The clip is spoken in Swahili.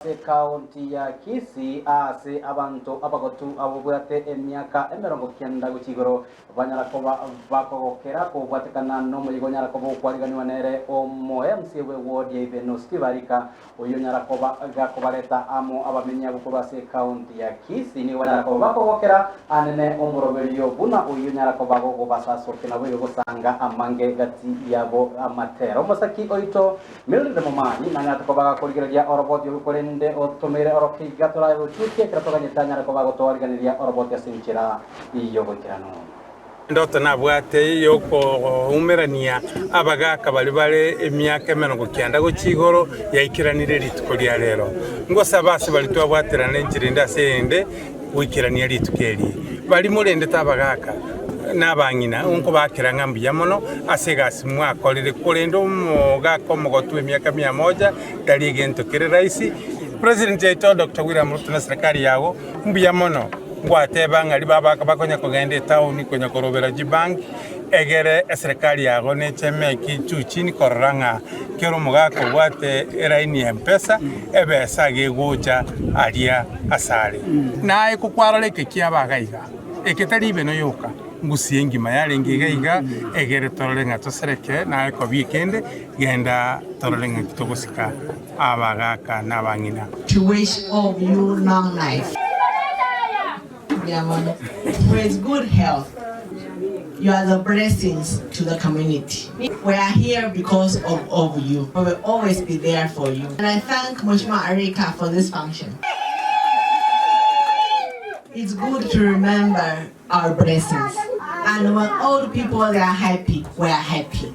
Kaunti ya Kisii ase abantu abagotu abubwate emyaka 90 gukigoro banyarakoba bakogokera kubwatekana no muyigo nyarakoba kwariganiwa nere omo MC we Wodi Ibeno Arika uyu nyarakoba gakobareta amo abamenya bukuru ase Kaunti ya Kisii ni nyarakoba bakogokera anene omuroberiyo buna uyu nyarakoba go basasoke nabo yogosanga amange gati yabo amatero musaki oito milde momani nanyatakoba bakorigereja orobot yobikore nde otomere oroki gatora yutuke kratoga nyitanya rakoba gotorganiria orobot yasinchira iyo gukirano ndoto nabwate yoko umerania abagaka bali emyaka 90 gukigoro yayikiranire lituko lya lero ngosa basi bali twabwaterana enjirinda sende wikirania litukeli bali mulende tabagaka nabangina unko bakiranga mbiya mono asegasi mwakolere kulendo mogaka mogotu emyaka 100 dalige ntokere raisi President Jaito Dr. William Ruto na serikali yao mbiya mono ngwateba ngali babaka bakonya kugende town konya korobera jibank egere serikali yao ne chemeki chuchini koranga kero mugako bwate eraini mpesa ebe sage gocha alia asale na ekukwaraleke kiabagaiga eketali Ibeno yoka Gusii ngima yale ngigaiga egere torolenga tosereke na eko weekend genda torolenga kitogosika abagaka nabangina to wish all of you long life. With good health. You are the blessings to the community. We are here because of you. We will always be there for you. And I thank Mheshimiwa Arika for this function. It's good to remember our blessings. And when all the people are happy, we are happy.